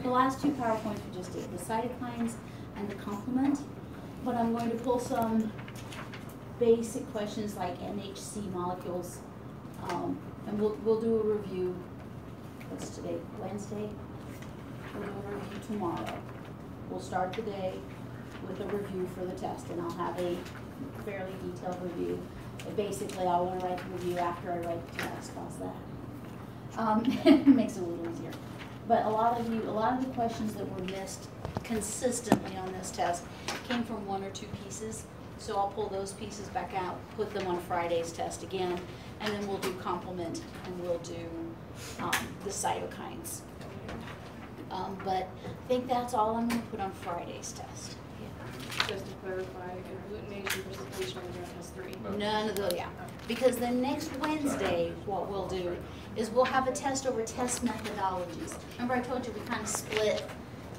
the last two PowerPoints we just did, the cytokines and the complement, but I'm going to pull some basic questions like NHC molecules, and we'll do a review. What's today? Wednesday? We'll do a review tomorrow. We'll start the day with a review for the test, and I'll have a fairly detailed review. But basically, I want to write the review after I write the test. How's that? It makes it a little easier. But a lot of the questions that were missed consistently on this test came from one or two pieces. So I'll pull those pieces back out, put them on Friday's test again, and then we'll do complement and we'll do the cytokines. But I think that's all I'm going to put on Friday's test. Just to clarify, agglutination, precipitation, has 3. None of those, yeah. Because then next Wednesday, what we'll do is we'll have a test over test methodologies. Remember I told you we kind of split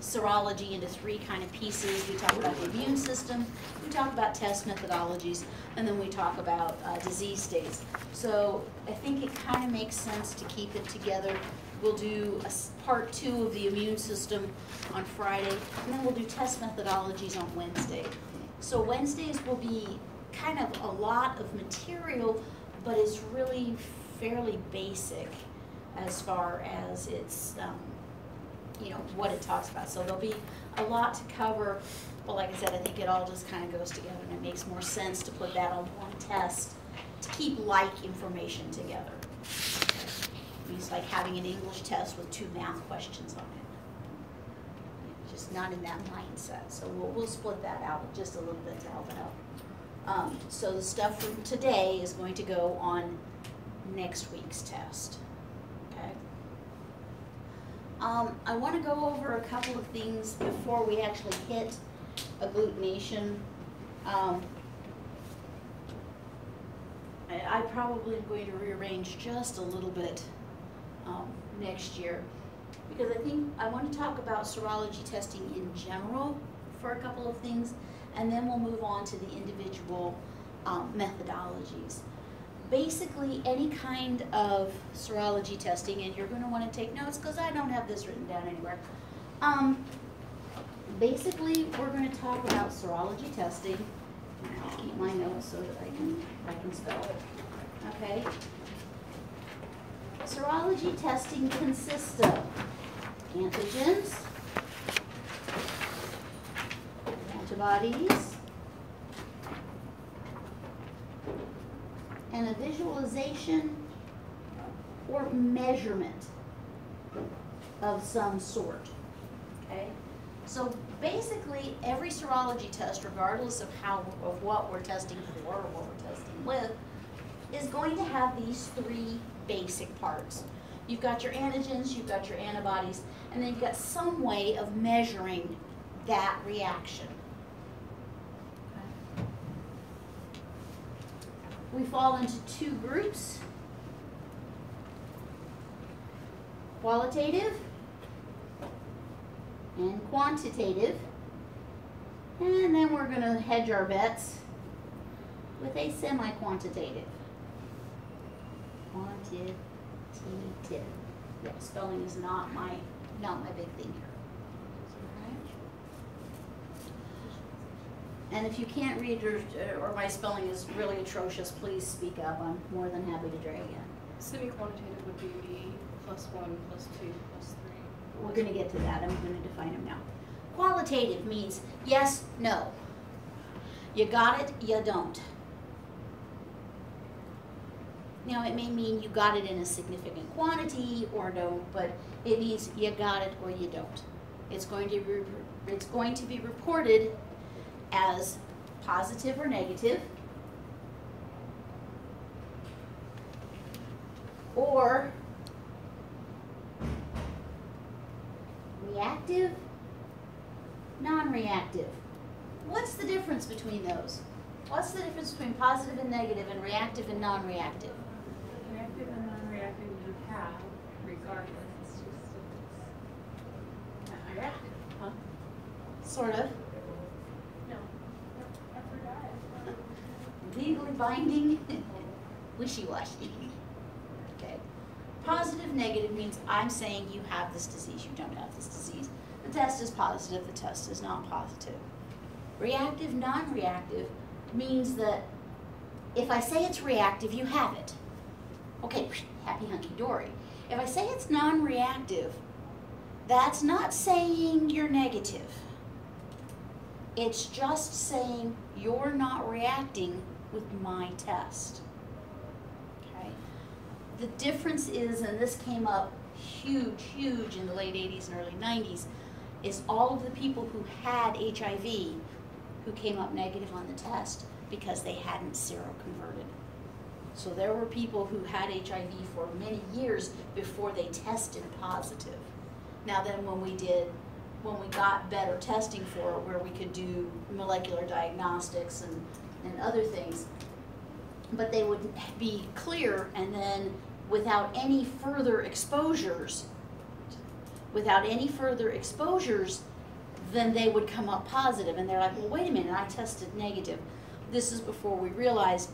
serology into 3 kind of pieces. We talk about the immune system, we talk about test methodologies, and then we talk about disease states. So I think it kind of makes sense to keep it together. We'll do a part 2 of the immune system on Friday, and then we'll do test methodologies on Wednesday. So Wednesdays will be kind of a lot of material, but it's really fairly basic as far as its, you know, what it talks about. So there'll be a lot to cover, but like I said, I think it all just kind of goes together, and it makes more sense to put that on one test to keep like information together. It's like having an English test with 2 math questions on it. Just not in that mindset. So we'll split that out just a little bit to help it out. So the stuff from today is going to go on next week's test. Okay. I want to go over a couple of things before we actually hit agglutination. I probably am going to rearrange just a little bit next year, because I think I want to talk about serology testing in general for a couple of things, and then we'll move on to the individual methodologies. Basically, any kind of serology testing, and you're going to want to take notes because I don't have this written down anywhere. Basically, we're going to talk about serology testing. I'll keep my notes so that I can spell it. Okay. Serology testing consists of antigens, antibodies, and a visualization or measurement of some sort. Okay? So basically, every serology test, regardless of what we're testing for or what we're testing with, is going to have these 3 basic parts. You've got your antigens, you've got your antibodies, and then you've got some way of measuring that reaction. Okay. We fall into 2 groups: qualitative and quantitative. And then we're going to hedge our bets with a semi-quantitative. Quantitative. Yeah, spelling is not my big thing here. And if you can't read or my spelling is really atrocious, please speak up. I'm more than happy to drag in. Semi-quantitative would be +1, +2, +3. We're going to get to that. I'm going to define them now. Qualitative means yes, no. You got it, you don't. Now, it may mean you got it in a significant quantity or don't, but it means you got it or you don't. It's going to be reported as positive or negative, or reactive, non-reactive. What's the difference between those? What's the difference between positive and negative and reactive and non-reactive? Reactive and non-reactive you have, regardless. It's just not reactive, huh? Sort of. No. I forgot. Legally binding, wishy-washy. Okay. Positive, negative means I'm saying you have this disease, you don't have this disease. The test is positive, the test is not positive. Reactive, non-reactive means that if I say it's reactive, you have it. Okay, happy hunky-dory. If I say it's non-reactive, that's not saying you're negative. It's just saying you're not reacting with my test. Okay? The difference is, and this came up huge in the late 80s and early 90s, is all of the people who had HIV who came up negative on the test because they hadn't seroconverted. So there were people who had HIV for many years before they tested positive. Now then when we got better testing for it, where we could do molecular diagnostics and other things, but they would be clear, and then without any further exposures, then they would come up positive, and they're like, well, wait a minute, I tested negative. This is before we realized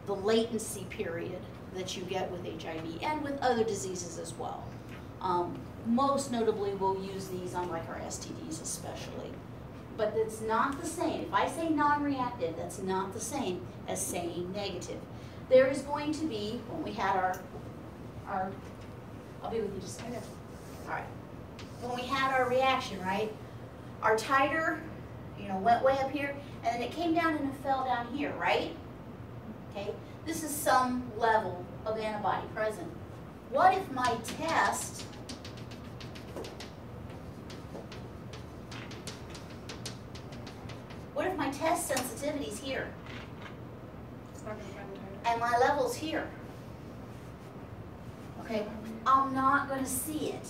the latency period that you get with HIV and with other diseases as well. Most notably, we'll use these on like our STDs especially. But it's not the same. If I say non-reactive, that's not the same as saying negative. There is going to be, when we had our I'll be with you just a second. All right. When we had our reaction, right? Our titer, went way up here, and then it came down and it fell down here, right? Okay. This is some level of antibody present. What if my test sensitivity is here? It's not going to find the titer. And my level's here? Okay, I'm not going to see it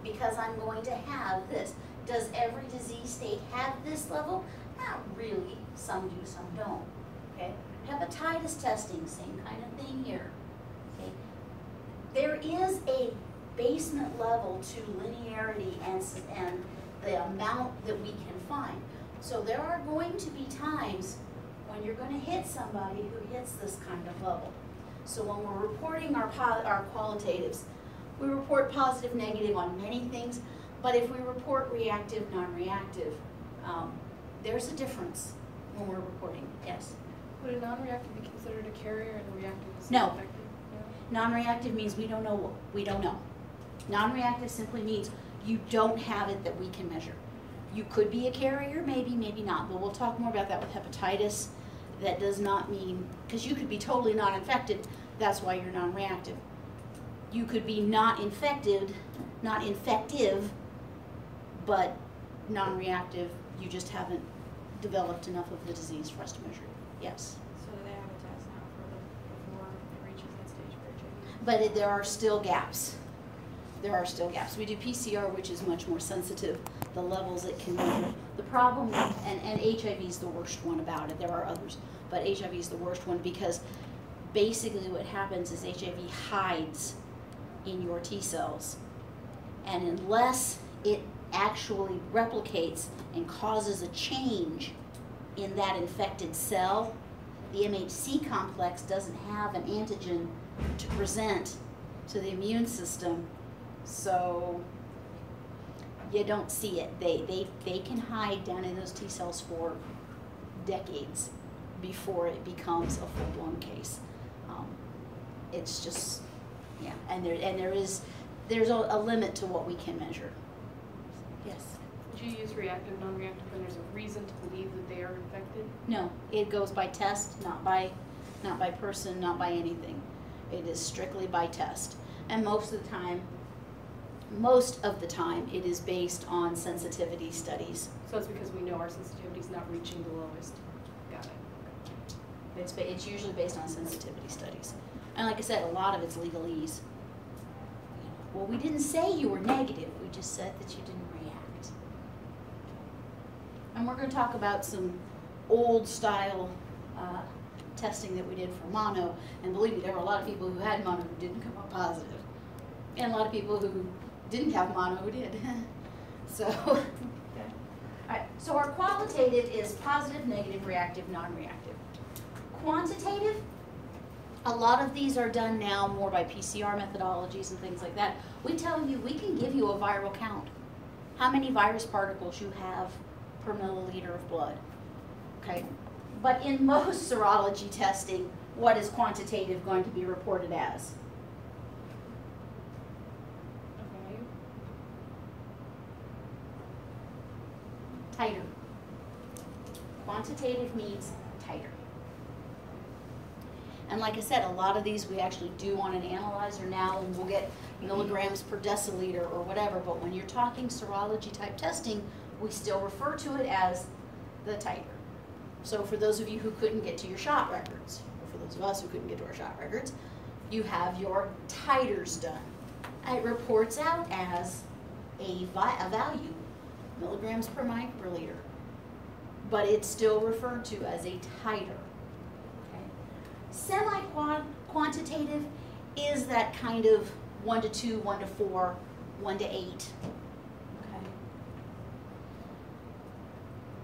because I'm going to have this. Does every disease state have this level? Not really. Some do, some don't. Okay, hepatitis testing, same kind of thing here. Okay, there is a basement level to linearity and the amount that we can find. So there are going to be times when you're going to hit somebody who hits this kind of level. So when we're reporting our qualitatives, we report positive, negative on many things, but if we report reactive, non-reactive, there's a difference when we're reporting. Yes? Would a non-reactive be considered a carrier and a reactive is No. infected? Non-reactive means we don't know. We don't know. Non-reactive simply means you don't have it that we can measure. You could be a carrier, maybe, maybe not, but we'll talk more about that with hepatitis. That does not mean, because you could be totally not infected, that's why you're non-reactive. You could be not infected, not infective, but non-reactive, you just haven't developed enough of the disease for us to measure it. Yes? So do they have a test now before it reaches that stage for HIV? But there are still gaps. There are still gaps. We do PCR, which is much more sensitive, the levels it can measure. The problem, and HIV is the worst one about it, there are others, but HIV is the worst one because basically what happens is HIV hides in your T cells, and unless it actually replicates and causes a change in that infected cell, the MHC complex doesn't have an antigen to present to the immune system, so you don't see it. They can hide down in those T cells for decades before it becomes a full-blown case. It's just, yeah, and there's a limit to what we can measure. Yes? Would you use reactive, non-reactive when there's a reason to believe that they are infected? No, it goes by test, not by person, not by anything. It is strictly by test. And most of the time, it is based on sensitivity studies. So it's because we know our sensitivity is not reaching the lowest. Got it. It's usually based on sensitivity studies. And like I said, a lot of it's legalese. Well, we didn't say you were negative, we just said that you didn't react. And we're going to talk about some old style testing that we did for mono, and believe me, there were a lot of people who had mono who didn't come up positive. And a lot of people who didn't have mono who did. So, okay. All right, so our qualitative is positive, negative, reactive, non-reactive. Quantitative A lot of these are done now more by PCR methodologies and things like that. We tell you, we can give you a viral count. How many virus particles you have per milliliter of blood, okay? But in most serology testing, what is quantitative going to be reported as? Okay. Titer. Quantitative means titer. And like I said, a lot of these we actually do on an analyzer now, and we'll get milligrams per deciliter or whatever, but when you're talking serology type testing, we still refer to it as the titer. So for those of you who couldn't get to your shot records, or for those of us who couldn't get to our shot records, you have your titers done. It reports out as a value, milligrams per microliter, but it's still referred to as a titer. Semi-quantitative is that kind of 1 to 2, 1 to 4, 1 to 8. Okay.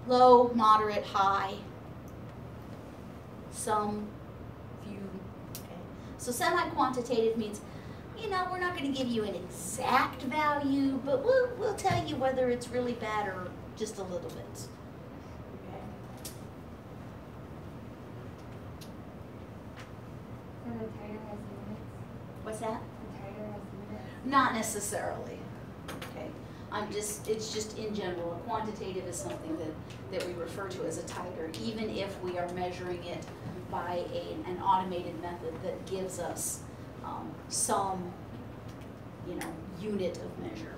Low, moderate, high, some, few. Okay. So semi-quantitative means, you know, we're not going to give you an exact value, but we'll tell you whether it's really bad or just a little bit. And the titer has limits? What's that? The titer has limits? Not necessarily. Okay. It's just in general. A quantitative is something that we refer to as a titer, even if we are measuring it by an automated method that gives us some, you know, unit of measure.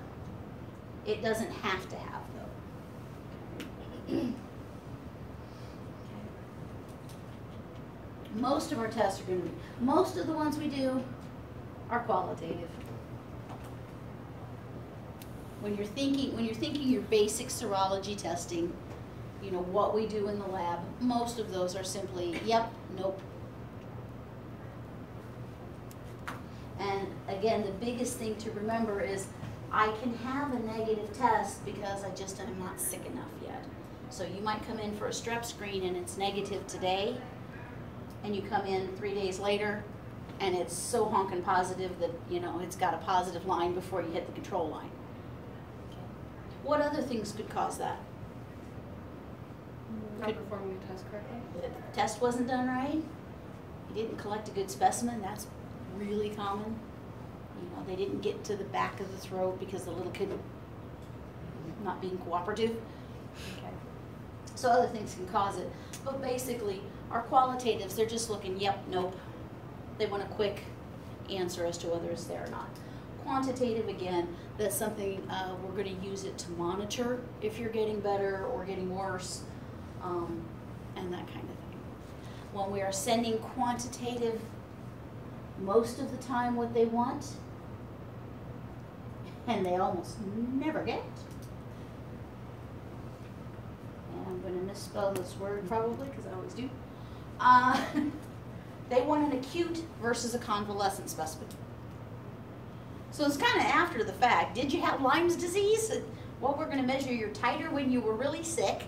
It doesn't have to have though. Okay. Most of our tests are going to be, most of the ones we do are qualitative. When you're thinking your basic serology testing, you know, what we do in the lab, most of those are simply, yep, nope. And again, the biggest thing to remember is I can have a negative test because I'm not sick enough yet. So you might come in for a strep screen and it's negative today, and you come in 3 days later and it's so honkin' positive that, you know, it's got a positive line before you hit the control line. Okay. What other things could cause that? Not performing the test correctly. The test wasn't done right? You didn't collect a good specimen? That's really common. You know, they didn't get to the back of the throat because the little kid not being cooperative. Okay. So other things can cause it. But basically, our qualitatives, they're just looking, yep, nope. They want a quick answer as to whether it's there or not. Quantitative, again, that's something we're going to use it to monitor if you're getting better or getting worse, and that kind of thing. When we are sending quantitative, most of the time what they want, and they almost never get, and I'm going to misspell this word probably because I always do, they want an acute versus a convalescent specimen. So it's kind of after the fact. Did you have Lyme's disease? Well, we're going to measure your titer when you were really sick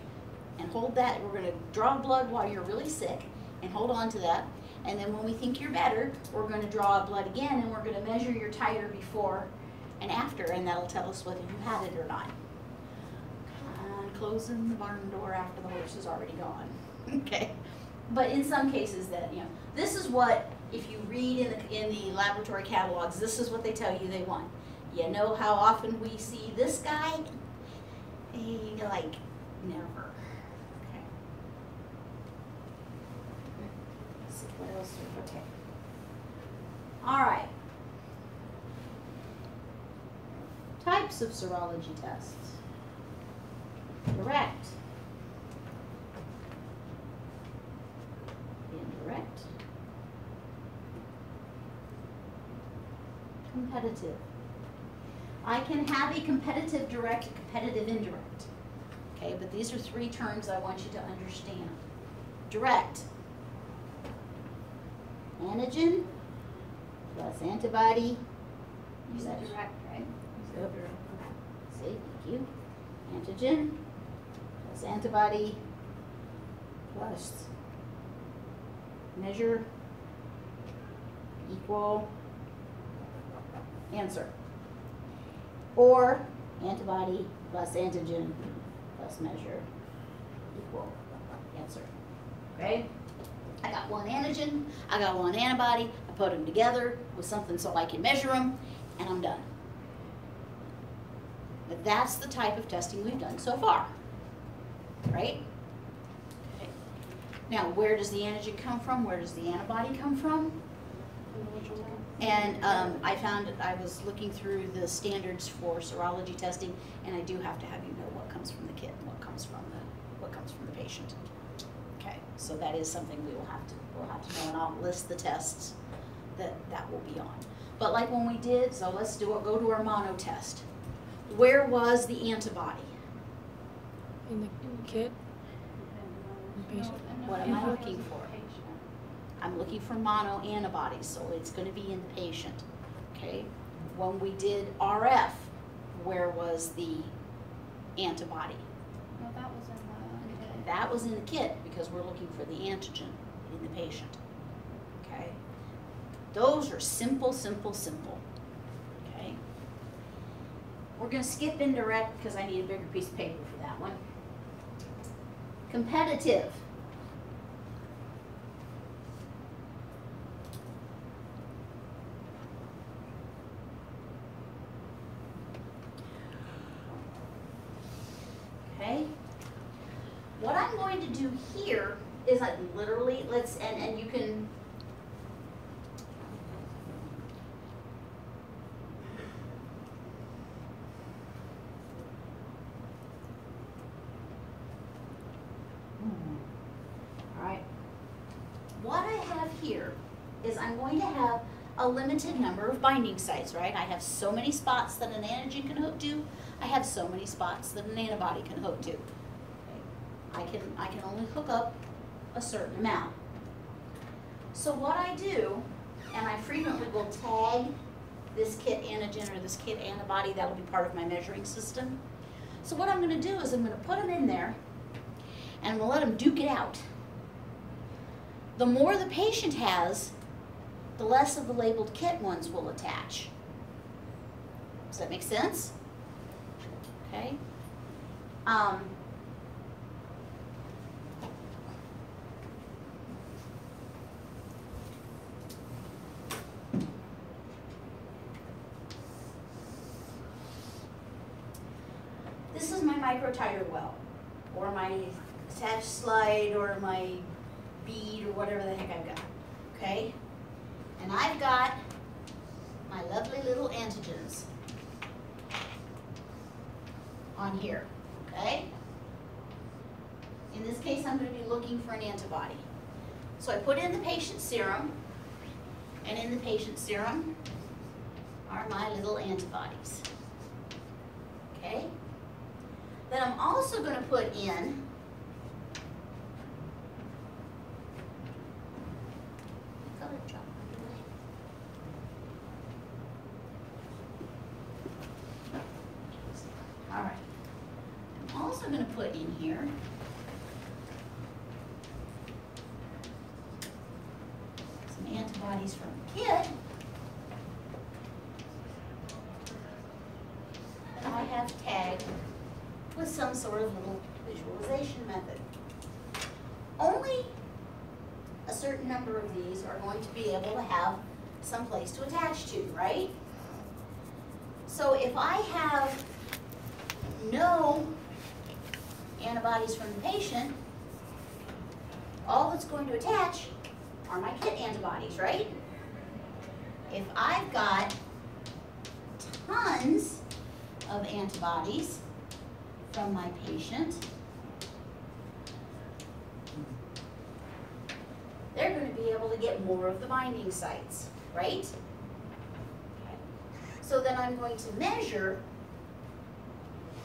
and hold that. We're going to draw blood while you're really sick and hold on to that. And then when we think you're better, we're going to draw blood again and we're going to measure your titer before and after, and that'll tell us whether you had it or not. Closing the barn door after the horse is already gone. Okay. But in some cases that, you know, this is what, if you read in the laboratory catalogs, this is what they tell you they want. You know how often we see this guy? Like, never. Okay. Let's see what else. Okay. All right. Types of serology tests. Direct. Indirect. Competitive. I can have a competitive direct, a competitive indirect. Okay, but these are 3 terms I want you to understand. Direct. Antigen plus antibody. You said direct, right? Yep. See, thank you. Antigen plus antibody plus measure equal answer. Or antibody plus antigen plus measure equal answer. Okay? I got one antigen, I got one antibody, I put them together with something so I can measure them, and I'm done. But that's the type of testing we've done so far, right? Okay. Now, where does the antigen come from? Where does the antibody come from? And I was looking through the standards for serology testing, and I do have to have you know what comes from the kit and what comes from the patient. Okay, so that is something we'll have to know, and I'll list the tests that will be on. But like when we did, so let's go to our mono test. Where was the antibody? In the kit? Patient. What am I looking for? I'm looking for mono antibodies, so it's going to be in the patient. Okay. When we did RF, where was the antibody? Well, that was in the kit. That was in the kit because we're looking for the antigen in the patient. Okay. Those are simple, simple, simple. Okay. We're going to skip indirect because I need a bigger piece of paper for that one. Competitive. Okay. What I'm going to do here is like literally, and you can, all right. What I have here is I'm going to have a limited number of binding sites, right? I have so many spots that an antigen can hook to. I have so many spots that an antibody can hook to. Okay. I can only hook up a certain amount. So what I do, and I frequently will tag this kit antigen or this kit antibody, that'll be part of my measuring system. So what I'm going to do is I'm going to put them in there and I'm going to let them duke it out. The more the patient has, the less of the labeled kit ones will attach. Does that make sense? Okay. This is my microtiter well, or my attached slide, or my bead, or whatever the heck I've got. Okay? And I've got my lovely little antigens on here, okay? In this case, I'm going to be looking for an antibody. So I put in the patient's serum, and in the patient's serum are my little antibodies, okay? Then I'm also going to put in colored chalk. All right. I'm also going to put in here some antibodies from the kit that I have tagged with some sort of little visualization method. Only a certain number of these are going to be able to have some place to attach to, right? So if I have no antibodies from the patient, all that's going to attach are my kit antibodies, right? If I've got tons of antibodies from my patient, they're going to be able to get more of the binding sites, right? Okay. So then I'm going to measure,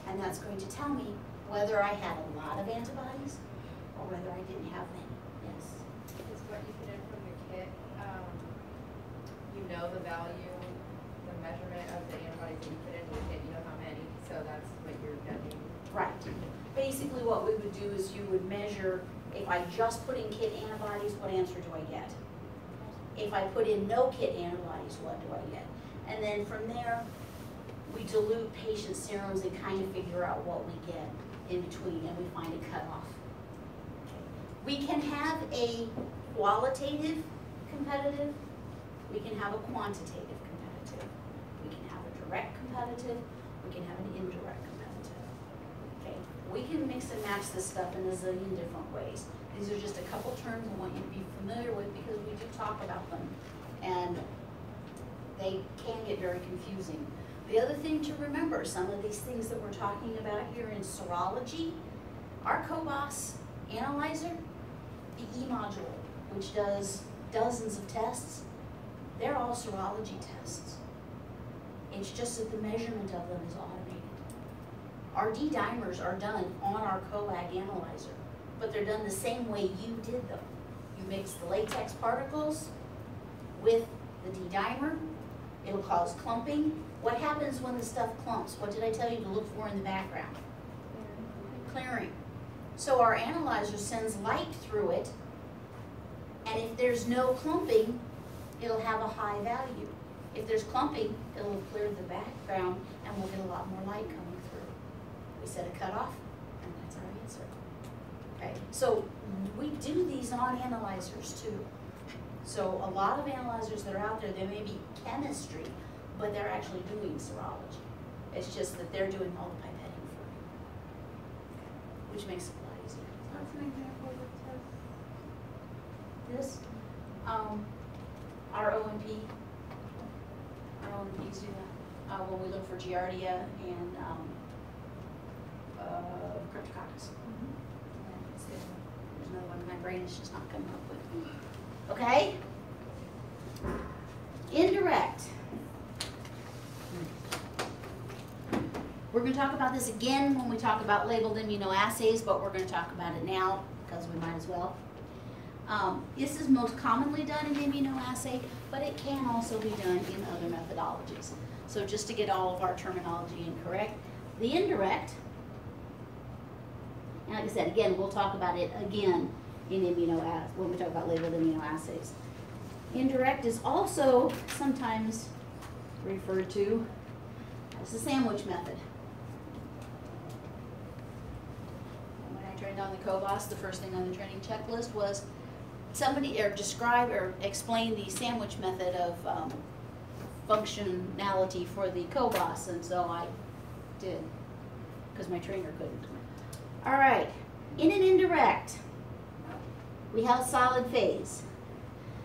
and that's going to tell me whether I had a lot of antibodies or whether I didn't have many. Yes? Is what you put in from the kit, you know the value, the measurement of the antibodies that you put into the kit, you know how many, so that's what you're getting. Right. Basically what we would do is you would measure, if I just put in kit antibodies, what answer do I get? if I put in no kit antibodies, what do I get? And then from there, we dilute patient serums and kind of figure out what we get in between, and we find a cutoff. We can have a qualitative competitive, we can have a quantitative competitive, we can have a direct competitive, we can have an indirect competitive. Okay, we can mix and match this stuff in a zillion different ways. These are just a couple terms I want you to be familiar with because we do talk about them, and they can get very confusing. The other thing to remember, some of these things that we're talking about here in serology, our COBOS analyzer, the E module, which does dozens of tests, they're all serology tests. It's just that the measurement of them is automated. Our D-dimers are done on our coag analyzer, but they're done the same way you did them. You mix the latex particles with the D-dimer, it'll cause clumping. What happens when the stuff clumps? What did I tell you to look for in the background? Clearing. So our analyzer sends light through it, and if there's no clumping, it'll have a high value. If there's clumping, it'll clear the background, and we'll get a lot more light coming through. We set a cutoff, and that's our answer. Okay, so we do these on analyzers too. So a lot of analyzers that are out there, they may be chemistry, but they're actually doing serology. It's just that they're doing all the pipetting for you, which makes it a lot easier. What's an example of a test? This, our O&P, our O&Ps do that. When we look for Giardia and Cryptococcus. And it's good. There's another one my brain is just not coming up with. Okay? Indirect. We're going to talk about this again when we talk about labeled immunoassays, but we're going to talk about it now because we might as well. This is most commonly done in immunoassay, but it can also be done in other methodologies. So just to get all of our terminology incorrect, the indirect, and like I said, again, we'll talk about it again in when we talk about labeled immunoassays. Indirect is also sometimes referred to as the sandwich method. And when I trained on the COBOS, the first thing on the training checklist was somebody describe or explain the sandwich method of functionality for the COBOS, and so I did, because my trainer couldn't. All right, in an indirect, we have a solid phase.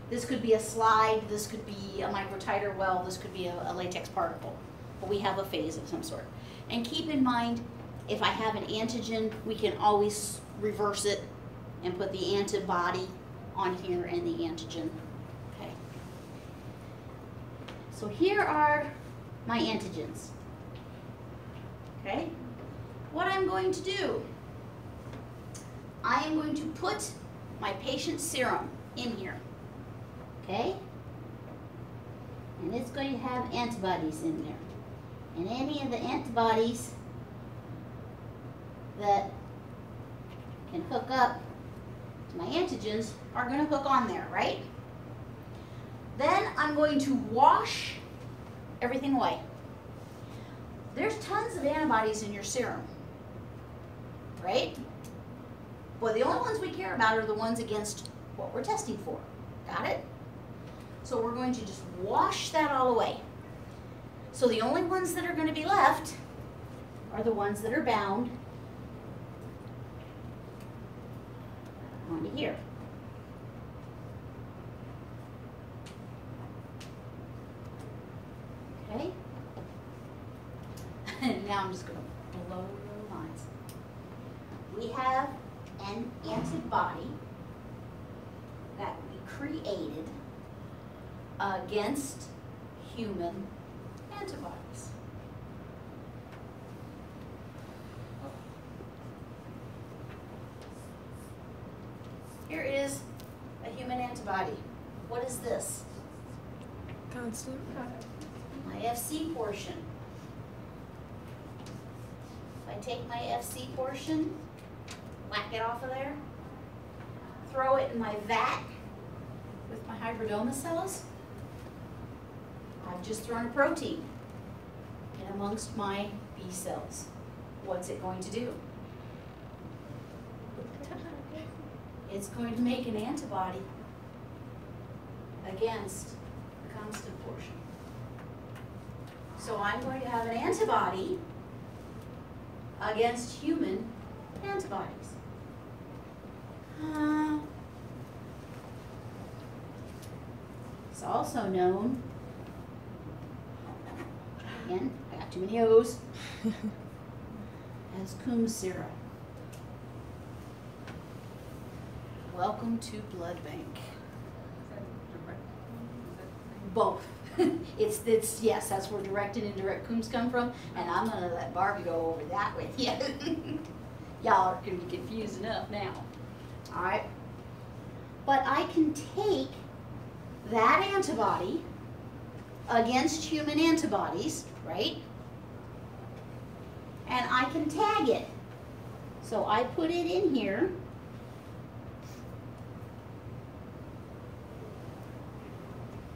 This could be a slide, this could be a microtiter well, this could be a latex particle, but we have a phase of some sort. And keep in mind, if I have an antigen, we can always reverse it and put the antibody on here and the antigen. Okay. So here are my antigens. Okay. What I'm going to do, I am going to put my patient's serum in here. Okay? And it's going to have antibodies in there. And any of the antibodies that can hook up to my antigens are going to hook on there, right? Then I'm going to wash everything away. There's tons of antibodies in your serum, right? Well, the only ones we care about are the ones against what we're testing for. Got it? So we're going to just wash that all away. So the only ones that are going to be left are the ones that are bound onto here. Okay? And now I'm just going to blow the lines. We have an antibody that we created against human antibodies. Here is a human antibody. What is this? Constant. My FC portion. If I take my FC portion, whack it off of there, throw it in my vat with my hybridoma cells, I've just thrown a protein in amongst my B cells. What's it going to do? It's going to make an antibody against the constant portion. So I'm going to have an antibody against human antibodies. It's also known, again, I got too many O's, as Coombs syrup. Welcome to blood bank. Both. It's yes, that's where direct and indirect Coombs come from, and I'm gonna let Barbie go over that with you. Y'all are gonna be confused enough now. All right. But I can take that antibody against human antibodies, right? And I can tag it. So I put it in here.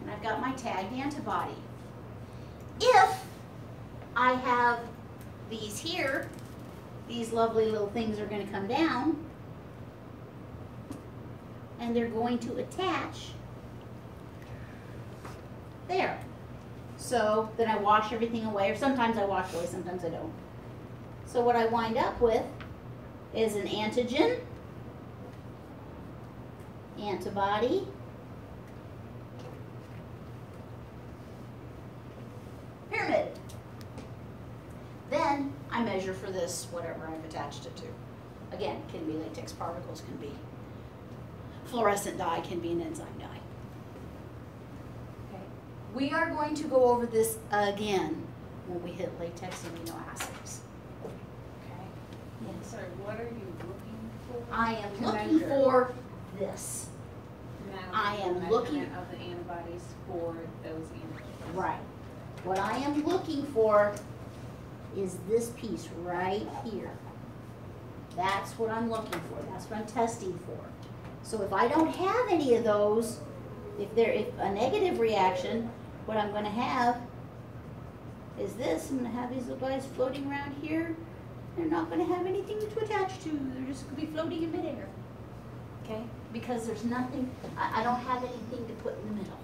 And I've got my tagged antibody. If I have these here, these lovely little things are going to come down, and they're going to attach there. So then I wash everything away, or sometimes I wash away, sometimes I don't. So what I wind up with is an antigen, antibody, pyramid. Then I measure for this, whatever I've attached it to. Again, it can be latex particles, can be fluorescent dye, can be an enzyme dye. Okay. We are going to go over this again when we hit latex amino acids. Okay. Yes. Sorry, what are you looking for? I am To looking measure? for this. Now, I am the looking- measurement of the antibodies for those antibodies. Right. What I am looking for is this piece right here. That's what I'm looking for. That's what I'm testing for. So if I don't have any of those, if a negative reaction, what I'm going to have is this. I'm going to have these little guys floating around here. They're not going to have anything to attach to. They're just going to be floating in midair. Okay? Because there's nothing, I don't have anything to put in the middle.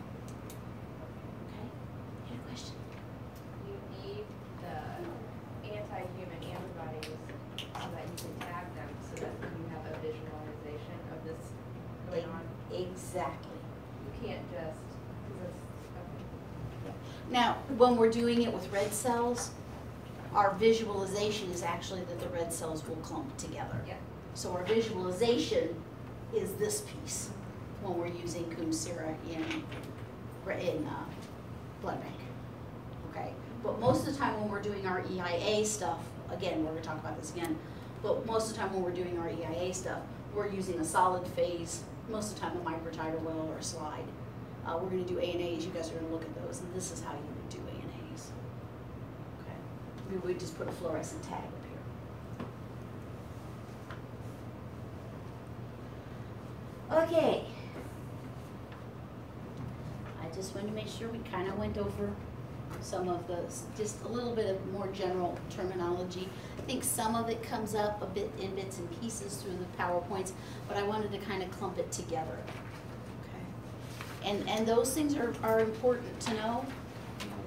Okay? You had a question? You need the anti-human antibodies so that you can tag them so that you have a visualization of this going on. Exactly. You can't just, because it's, okay. Now, when we're doing it with red cells, our visualization is actually that the red cells will clump together. Yeah. So our visualization is this piece when we're using Coombs syrup in blood bank. Okay, but most of the time when we're doing our EIA stuff, again, we're going to talk about this again, but most of the time when we're doing our EIA stuff, we're using a solid phase, most of the time a microtide or well or a slide. We're going to do ANAs, you guys are going to look at those, and this is how you would do ANAs. Okay, we would just put a fluorescent tag up here. Okay. I just wanted to make sure we kind of went over some of those, just a little bit of more general terminology. I think some of it comes up a bit in bits and pieces through the PowerPoints, but I wanted to kind of clump it together. Okay. And those things are important to know,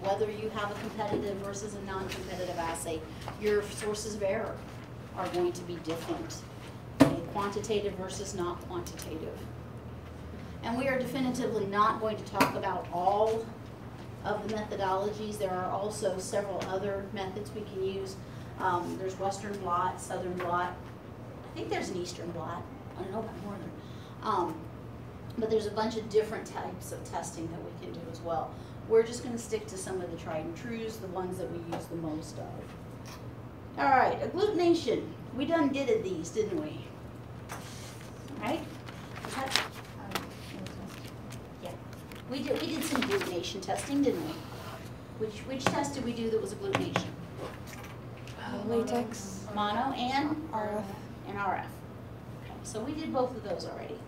whether you have a competitive versus a non-competitive assay. Your sources of error are going to be different. Okay, quantitative versus not quantitative. And we are definitively not going to talk about all of the methodologies. There are also several other methods we can use. There's Western blot, Southern blot. I think there's an Eastern blot. I don't know about Northern. But there's a bunch of different types of testing that we can do as well. We're just going to stick to some of the tried and trues, the ones that we use the most of. All right, agglutination. We done did these, didn't we? Right? Was that, yeah. We did some agglutination testing, didn't we? Which test did we do that was agglutination? Latex. Mono and RF. And RF. Okay, so we did both of those already.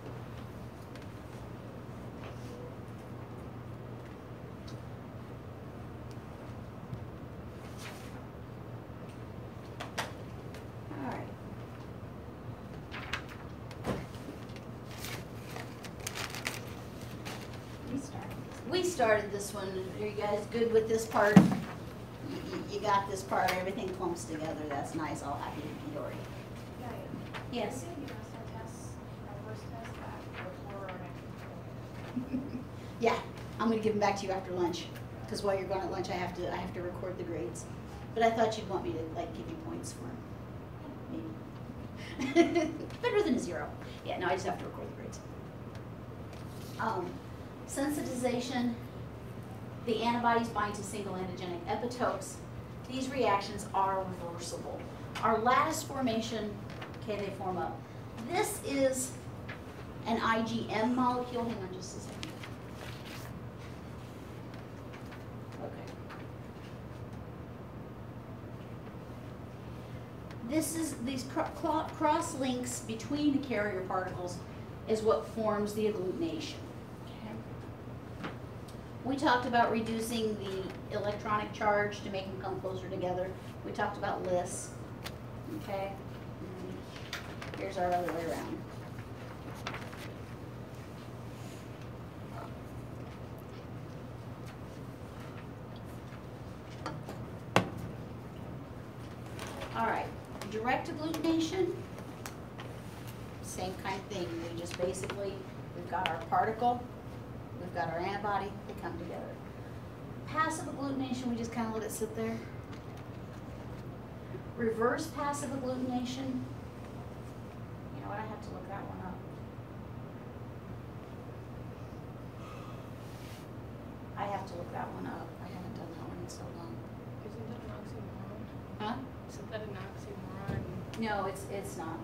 started this one. Are you guys good with this part? You got this part, everything clumps together, that's nice, all happy to be Dory. Yes? You give us our tests, our first test back before our next. Yeah, I'm gonna give them back to you after lunch, because while you're gone at lunch, I have to record the grades. But I thought you'd want me to, like, give you points for them, maybe. Better than a 0. Yeah, no, I just have to record the grades. Sensitization, the antibodies bind to single antigenic epitopes. These reactions are reversible. Our lattice formation, okay, they form up. This is an IgM molecule. Hang on just a second. Okay. This is, these cross links between the carrier particles is what forms the agglutination. Okay. We talked about reducing the electronic charge to make them come closer together. We talked about Lis. Okay. Here's our other way around. All right, direct agglutination, same kind of thing. We just basically, we've got our particle, we've got our antibody, they come together. Passive agglutination, we just kind of let it sit there. Reverse passive agglutination, you know what, I have to look that one up. I have to look that one up. I haven't done that one in so long. Isn't that an oxymoron? Huh? Isn't that an oxymoron? No, it's not.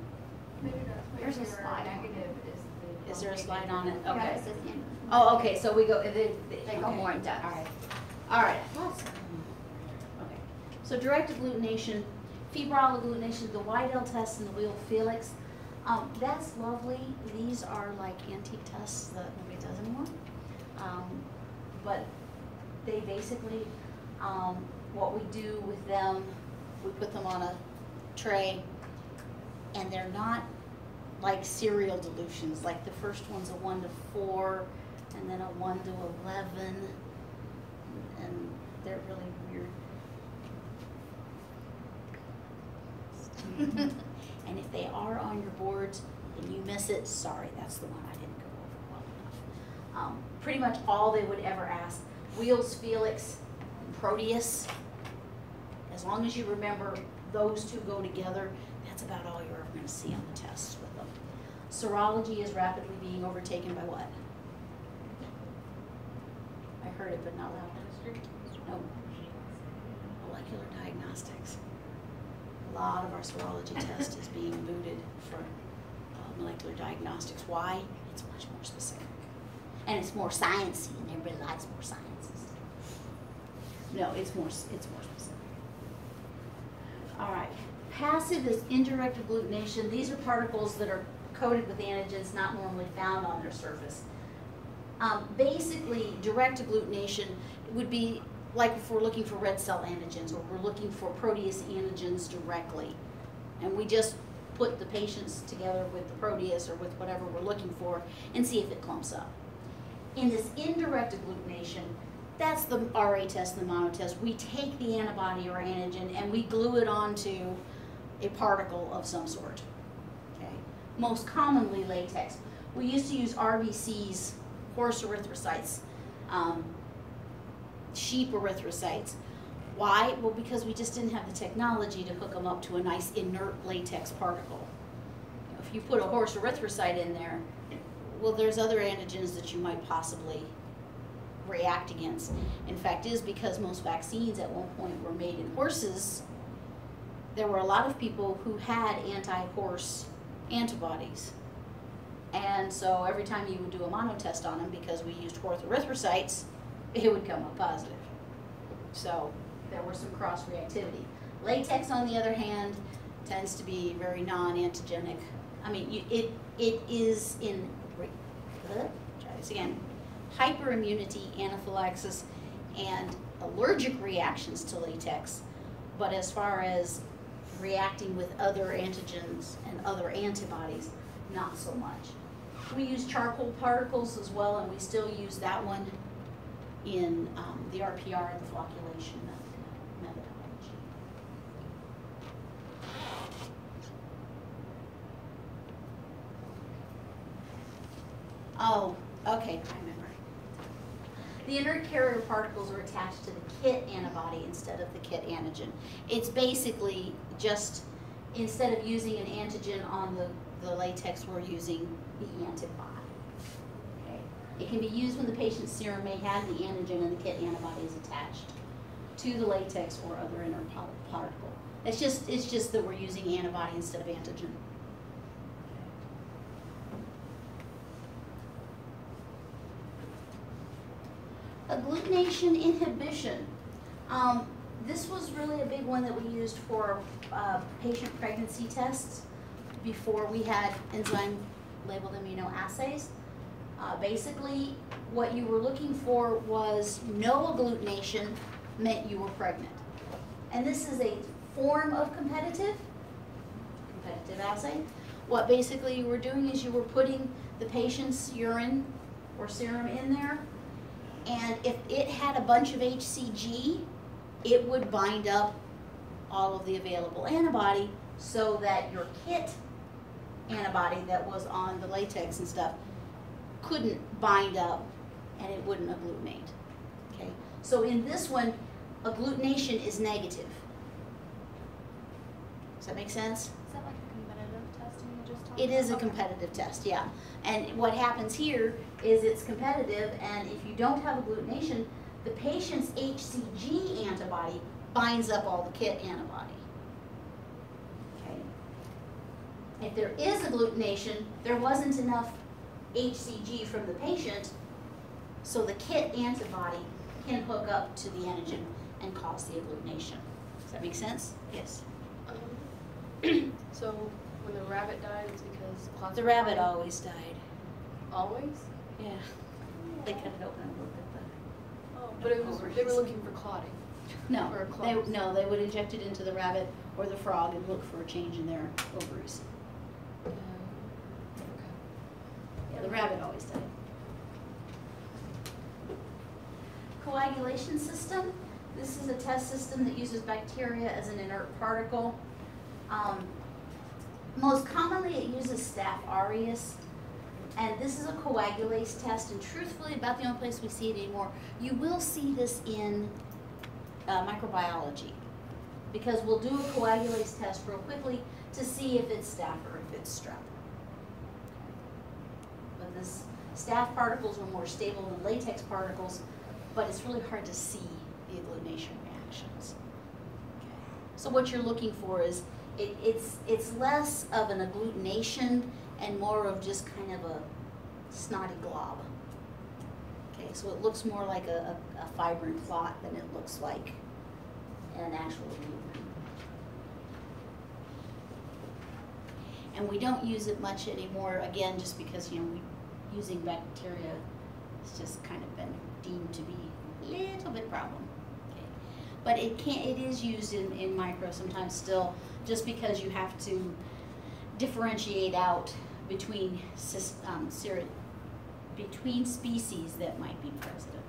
Maybe that's what There's a your slide on it. negative is the. Is there a slide on it? Yeah, Okay. it says in. Oh, okay, so we go, they go more in depth. All right. All right. Okay. So direct agglutination, febrile agglutination, the Weidel test and the Wheel Felix. That's lovely. These are like antique tests that nobody does anymore. But they basically, what we do with them, we put them on a tray, and they're not like serial dilutions. Like the first one's a 1 to 4, and then a 1 to 11, and they're really weird. And if they are on your boards and you miss it, sorry, that's the one I didn't go over well enough. Pretty much all they would ever ask, Wheels Felix and Proteus, as long as you remember those two go together, that's about all you're ever going to see on the tests with them. Serology is rapidly being overtaken by what? I heard it, but not loud. No. Molecular diagnostics. A lot of our serology test is being booted for molecular diagnostics. Why? It's much more specific. And it's more sciencey, and everybody likes more sciences. No, it's more specific. All right. Passive is indirect agglutination. These are particles that are coated with antigens not normally found on their surface. Basically, direct agglutination would be like if we're looking for red cell antigens or we're looking for Proteus antigens directly. And we just put the patients together with the Proteus or with whatever we're looking for and see if it clumps up. In this indirect agglutination, that's the RA test, the mono test. We take the antibody or antigen and we glue it onto a particle of some sort. Okay. Most commonly latex. We used to use RBCs, horse erythrocytes, sheep erythrocytes. Why? Well, because we just didn't have the technology to hook them up to a nice inert latex particle. You know, if you put a horse erythrocyte in there, well, there's other antigens that you might possibly react against. In fact, is because most vaccines at one point were made in horses, there were a lot of people who had anti-horse antibodies. And so every time you would do a mono test on them, because we used horse erythrocytes, it would come up positive. So there was some cross-reactivity. Latex, on the other hand, tends to be very non-antigenic. I mean, it is in, try this again, hyperimmunity, anaphylaxis, and allergic reactions to latex. But as far as reacting with other antigens and other antibodies, not so much. We use charcoal particles as well, and we still use that one in the RPR, the flocculation methodology. Oh, okay, I remember. The inert carrier particles are attached to the kit antibody instead of the kit antigen. It's basically just, instead of using an antigen on the latex, we're using the antibody. Okay. It can be used when the patient's serum may have the antigen and the kit antibody is attached to the latex or other inert particle. It's just that we're using antibody instead of antigen. Agglutination inhibition. This was really a big one that we used for patient pregnancy tests before we had enzyme labeled immunoassays. Basically, what you were looking for was no agglutination meant you were pregnant. And this is a form of competitive assay. What basically you were doing is you were putting the patient's urine or serum in there, and if it had a bunch of HCG, it would bind up all of the available antibody so that your kit antibody that was on the latex and stuff couldn't bind up and it wouldn't agglutinate. Okay? So in this one, agglutination is negative. Does that make sense? Is that like a competitive testing you just talked It is a about? competitive test, yeah. And what happens here is it's competitive, and if you don't have agglutination, the patient's HCG antibody binds up all the kit antibody. Okay. If there is agglutination, there wasn't enough HCG from the patient, so the kit antibody can hook up to the antigen and cause the agglutination. Does that make sense? Yes. So when the rabbit died, it's because clots The were rabbit forming? always died. Always? Yeah. They cut it open a little bit, but. Oh, but it was, they were looking for clotting. No, Or they would inject it into the rabbit or the frog and look for a change in their ovaries. Okay. Yeah, the rabbit always died. Coagulation system. This is a test system that uses bacteria as an inert particle. Most commonly it uses Staph aureus, and this is a coagulase test, and truthfully about the only place we see it anymore. You will see this in microbiology, because we'll do a coagulase test real quickly to see if it's staph or if it's strep. But this staph particles are more stable than latex particles, but it's really hard to see the agglutination reactions. Okay. So what you're looking for is it's less of an agglutination and more of just kind of a snotty glob. Okay, so it looks more like a fibrin clot than it looks like an actual agglutinin. And we don't use it much anymore, again, just because, you know, using bacteria has just kind of been deemed to be a little bit problem. Okay. But it is used in micro sometimes still, just because you have to differentiate out between between species that might be present.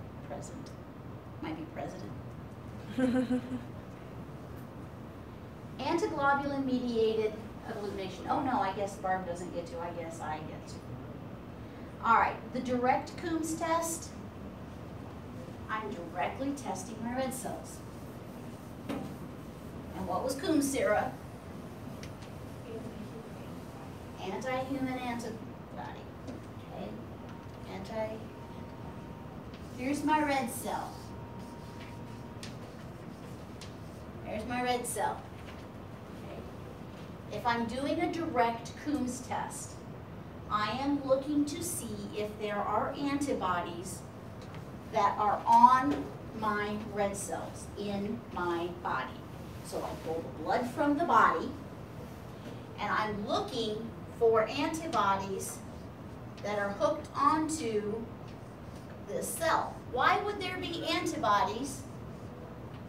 Antiglobulin mediated agglutination. Oh no, I guess Barb doesn't get to, I guess I get to. All right, the direct Coombs test. I'm directly testing my red cells. And what was Coombs sera? Anti-human antibody. Okay. Here's my red cell. There's my red cell. Okay. If I'm doing a direct Coombs test, I am looking to see if there are antibodies that are on my red cells in my body. So I pull the blood from the body, and I'm looking for antibodies that are hooked onto this cell. Why would there be antibodies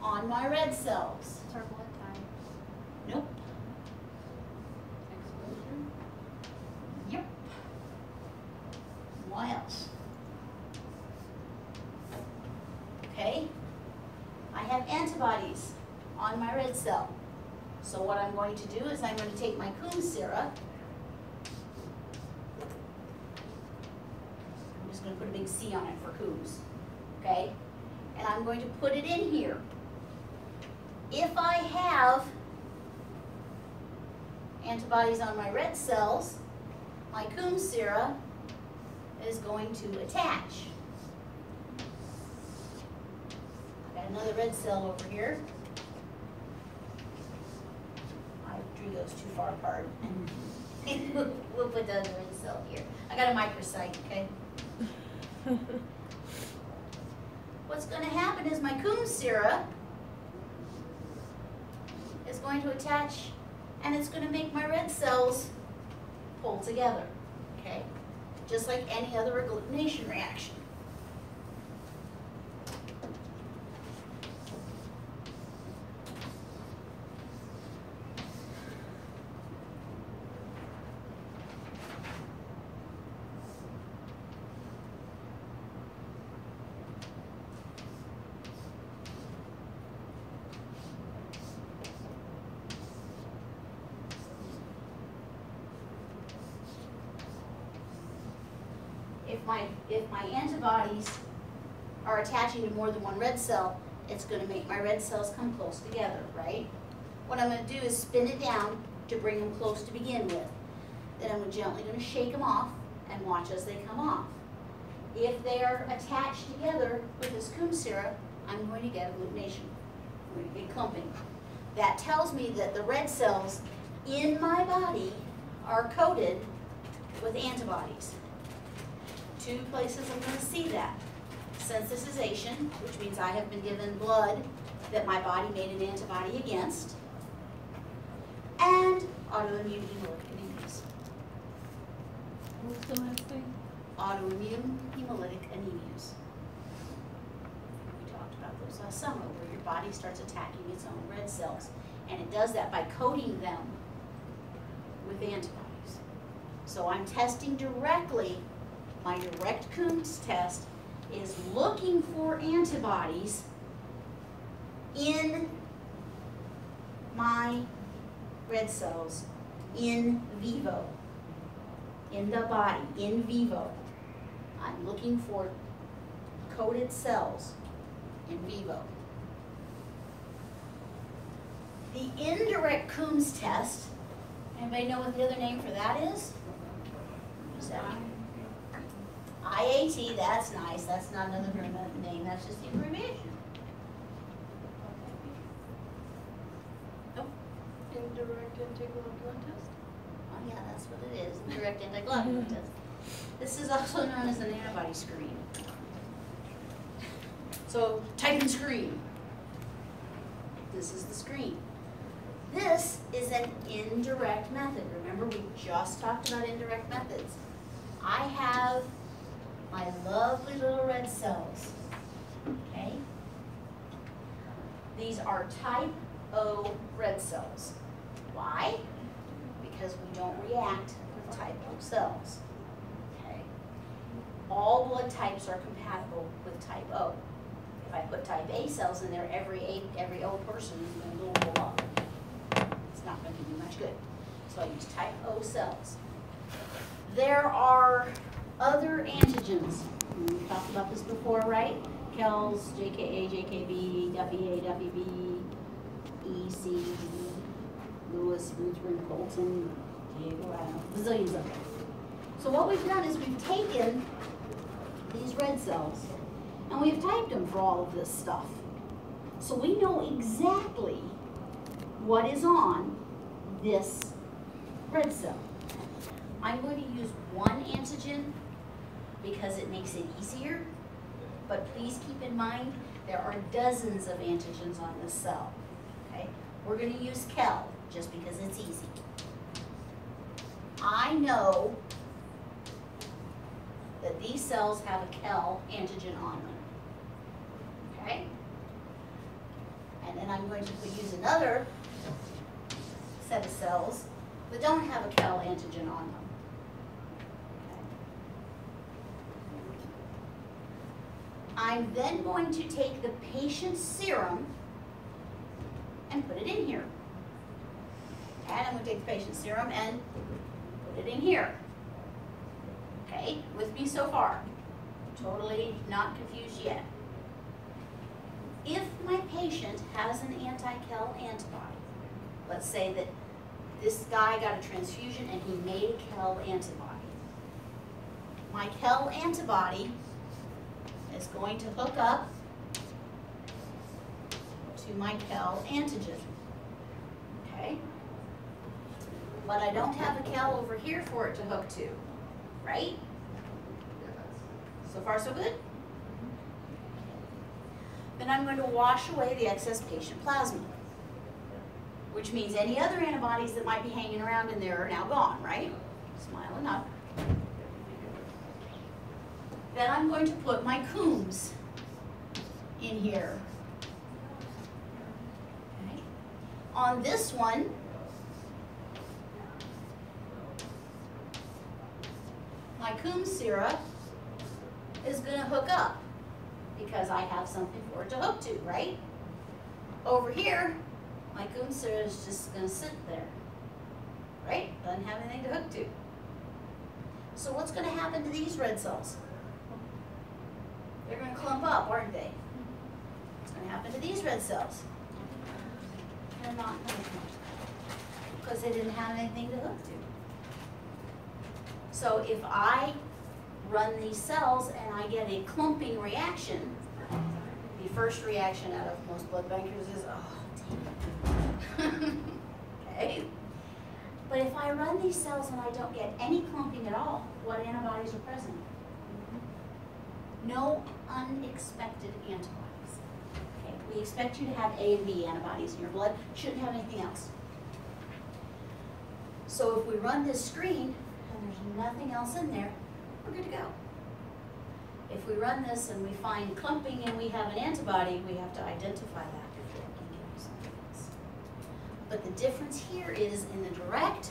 on my red cells? It's our blood type. Nope. Exposure? Yep. What else? I'm going to do is I'm going to take my Coombs sera. I'm just going to put a big C on it for Coombs, okay? And I'm going to put it in here. If I have antibodies on my red cells, my Coombs sera is going to attach. I've got another red cell over here. I drew those too far apart. We'll put the other red cell here. I got a microsite, okay? What's going to happen is my Coombs sera is going to attach, and it's going to make my red cells pull together, okay? Just like any other agglutination reaction. If my antibodies are attaching to more than one red cell, it's going to make my red cells come close together, right? What I'm going to do is spin it down to bring them close to begin with. Then I'm gently going to shake them off and watch as they come off. If they are attached together with this Coombs sera, I'm going to get agglutination. I'm going to get clumping. That tells me that the red cells in my body are coated with antibodies. Two places I'm going to see that. Sensitization, which means I have been given blood that my body made an antibody against, and autoimmune hemolytic anemias. What was the last thing? Autoimmune hemolytic anemias. We talked about those last summer, where your body starts attacking its own red cells, and it does that by coating them with antibodies. So I'm testing directly. My direct Coombs test is looking for antibodies in my red cells in vivo, in the body, in vivo. I'm looking for coated cells in vivo. The indirect Coombs test, anybody know what the other name for that is? What's that? IAT, that's nice. That's not another name, that's just the abbreviation. Nope. Indirect antiglobulin test? Oh yeah, that's what it is, indirect antiglobulin test. This is also known as an antibody screen. So type in screen. This is the screen. This is an indirect method. Remember, we just talked about indirect methods. I have my lovely little red cells, okay? These are type O red cells. Why? Because we don't react with type O cells, okay? All blood types are compatible with type O. If I put type A cells in there, every O person is going to blow up. It's not going to do much good. So I use type O cells. There are other antigens. We talked about this before, right? Kells, JKA, JKB, Duffy A, Duffy B, EC, Lewis, Lutheran, Colton, Diego, I don't know, bazillions of them. So what we've done is we've taken these red cells and we've typed them for all of this stuff. So we know exactly what is on this red cell. I'm going to use one antigen because it makes it easier, but please keep in mind there are dozens of antigens on this cell, okay? We're going to use Kell just because it's easy. I know that these cells have a Kell antigen on them, okay? And then I'm going to use another set of cells that don't have a Kell antigen on them. I'm then going to take the patient's serum and put it in here. I'm gonna take the patient's serum and put it in here. Okay, with me so far? Totally not confused yet. If my patient has an anti-Kel antibody, let's say that this guy got a transfusion and he made a Kel antibody. My Kel antibody is going to hook up to my Kel antigen, okay? But I don't have a Kel over here for it to hook to, right? So far so good? Then I'm going to wash away the excess patient plasma, which means any other antibodies that might be hanging around in there are now gone, right? Smiling up. Then I'm going to put my Coombs in here. Okay. On this one, my Coombs sera is going to hook up because I have something for it to hook to, right? Over here, my Coombs sera is just going to sit there, right? Doesn't have anything to hook to. So what's going to happen to these red cells? They're going to clump up, aren't they? What's going to happen to these red cells? They're not going to clump because they didn't have anything to hook to. So if I run these cells and I get a clumping reaction, the first reaction out of most blood bankers is, oh, damn. Okay? But if I run these cells and I don't get any clumping at all, what antibodies are present? No unexpected antibodies. Okay? We expect you to have A and B antibodies in your blood. Shouldn't have anything else. So if we run this screen and there's nothing else in there, we're good to go. If we run this and we find clumping and we have an antibody, we have to identify that before we can give you something else. But the difference here is in the direct,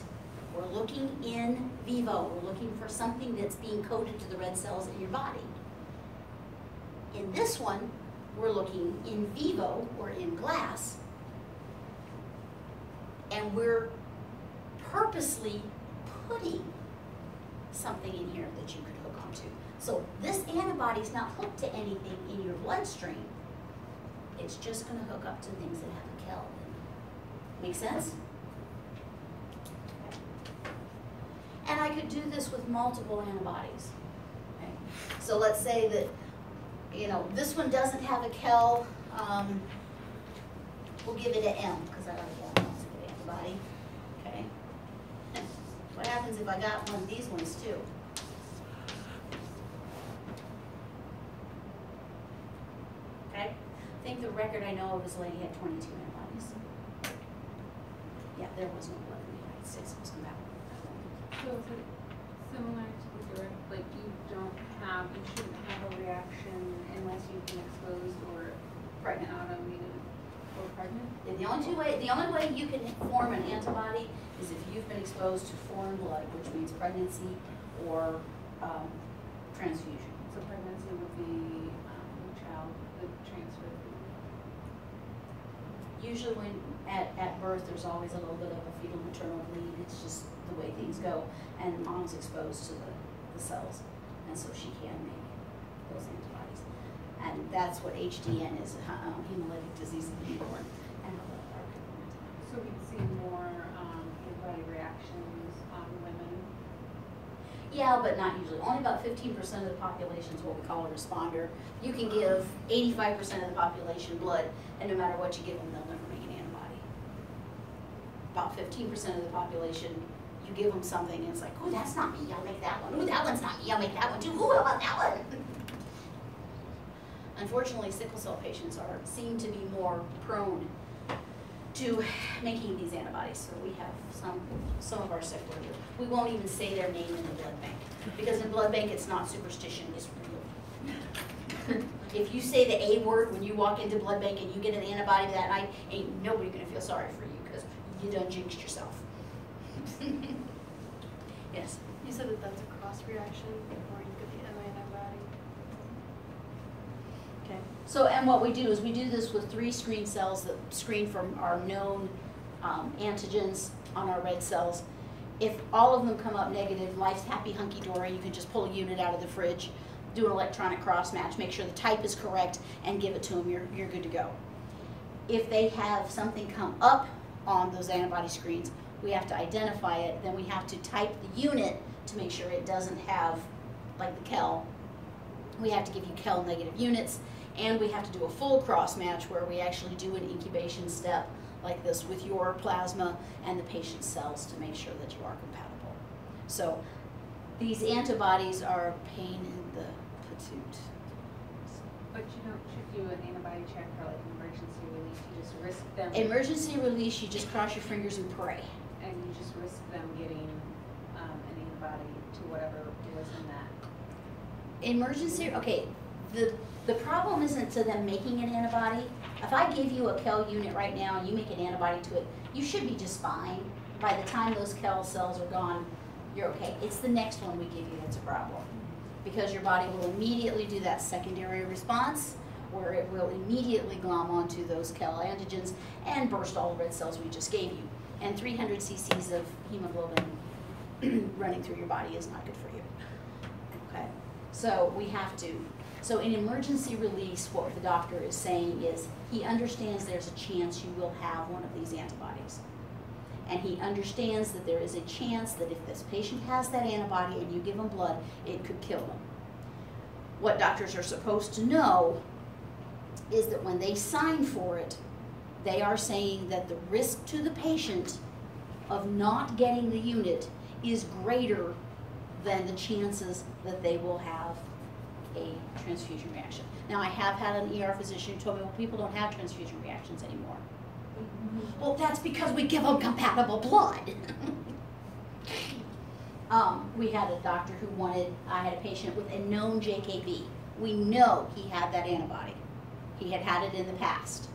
we're looking in vivo. We're looking for something that's being coded to the red cells in your body. In this one, we're looking in vivo, or in glass, and we're purposely putting something in here that you could hook onto. So this antibody is not hooked to anything in your bloodstream. It's just going to hook up to things that have a Kel in them. Make sense? And I could do this with multiple antibodies. Okay? So let's say that, you know, this one doesn't have a Kel. We'll give it an M because I like that antibody. Okay. What happens if I got one of these ones too? Okay. I think the record I know of is a lady had 22 antibodies. Yeah, there was no blood in the United States. It was compatible. So is it similar to the direct, like you shouldn't have a reaction unless you've been exposed or Pregnant. autoimmune or pregnant? The only way you can form an antibody is if you've been exposed to foreign blood, which means pregnancy or transfusion. So pregnancy would be the child, the transfer. Usually when at birth, there's always a little bit of a fetal maternal bleed. It's just the way things go. And mom's exposed to the cells. And so she can make those antibodies. And that's what HDN is, hemolytic disease of the newborn. And So we'd see more antibody reactions on women. yeah, but not usually. Only about 15% of the population is what we call a responder. You can give 85% of the population blood, and no matter what you give them, they'll never make an antibody. About 15% of the population, you give them something, and it's like, oh, that's not me, I'll make that one. Oh, that one's not me, I'll make that one too. Ooh, how about that one? Unfortunately, sickle cell patients seem to be more prone to making these antibodies. So we have some of our sick ones. We won't even say their name in the blood bank, because in blood bank it's not superstition, it's real. If you say the A word when you walk into blood bank and you get an antibody that night, ain't nobody gonna feel sorry for you because you done jinxed yourself. Yes. You said that that's a cross reaction before you get the antibody. Okay. So, and what we do is we do this with 3 screen cells that screen from our known antigens on our red cells. If all of them come up negative, life's happy hunky-dory. You can just pull a unit out of the fridge, do an electronic cross-match, make sure the type is correct, and give it to them. You're good to go. If they have something come up on those antibody screens, we have to identify it. Then we have to type the unit to make sure it doesn't have, like the KEL. We have to give you KEL negative units, and we have to do a full cross-match where we actually do an incubation step like this with your plasma and the patient's cells to make sure that you are compatible. So these antibodies are a pain in the patoot. But you should do an antibody check for like emergency release. You just risk them. Emergency release, you just cross your fingers and pray. And you just risk them getting an antibody to whatever was in that. Emergency, okay, the problem isn't to them making an antibody. If I give you a KEL unit right now and you make an antibody to it, you should be just fine. By the time those KEL cells are gone, you're okay. It's the next one we give you that's a problem. Because your body will immediately do that secondary response where it will immediately glom onto those KEL antigens and burst all the red cells we just gave you. And 300 cc's of hemoglobin running through your body is not good for you. Okay, so we have to. So in emergency release, what the doctor is saying is he understands there's a chance you will have one of these antibodies. And he understands that there is a chance that if this patient has that antibody and you give them blood, it could kill them. What doctors are supposed to know is that when they sign for it, they are saying that the risk to the patient of not getting the unit is greater than the chances that they will have a transfusion reaction. Now, I have had an ER physician who told me, well, people don't have transfusion reactions anymore. Well, that's because we give them compatible blood. We had a doctor who wanted, I had a patient with a known JKB. We know he had that antibody. He had had it in the past.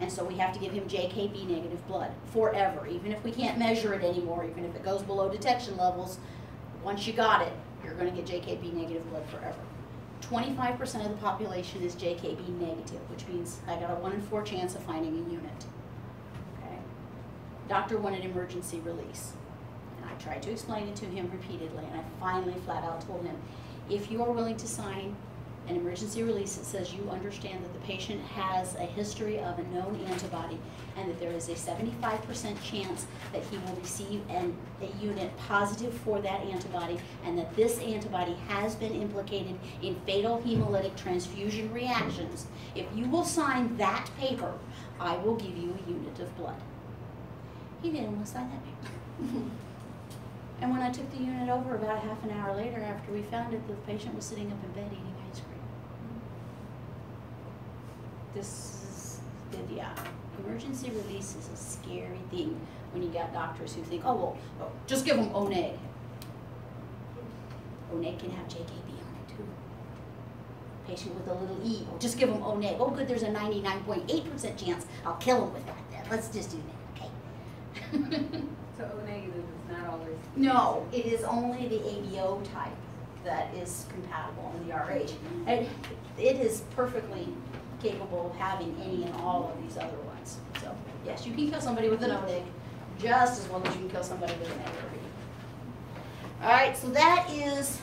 And so we have to give him JKB negative blood forever, even if we can't measure it anymore, even if it goes below detection levels. Once you got it, you're going to get JKB negative blood forever. 25% of the population is JKB negative, which means I got a 1 in 4 chance of finding a unit. Okay. Doctor wanted emergency release. And I tried to explain it to him repeatedly, and I finally flat out told him, if you are willing to sign an emergency release that says you understand that the patient has a history of a known antibody and that there is a 75% chance that he will receive a unit positive for that antibody and that this antibody has been implicated in fatal hemolytic transfusion reactions, if you will sign that paper, I will give you a unit of blood. He didn't want to sign that paper. And when I took the unit over about half an hour later after we found it, the patient was sitting up in bed eating ice cream. This is, yeah, emergency release is a scary thing when you got doctors who think, oh, well, just give them ONEG. ONEG can have JKB on it too. Patient with a little E, oh, just give them ONEG. Oh, good, there's a 99.8% chance I'll kill them with that then. Let's just do that, okay? So O negative is not always. No, it is only the ABO type that is compatible in the RH. And it is perfectly capable of having any and all of these other ones. So yes, you can kill somebody with an ONEG just as well as you can kill somebody with an ARB. All right, so that is.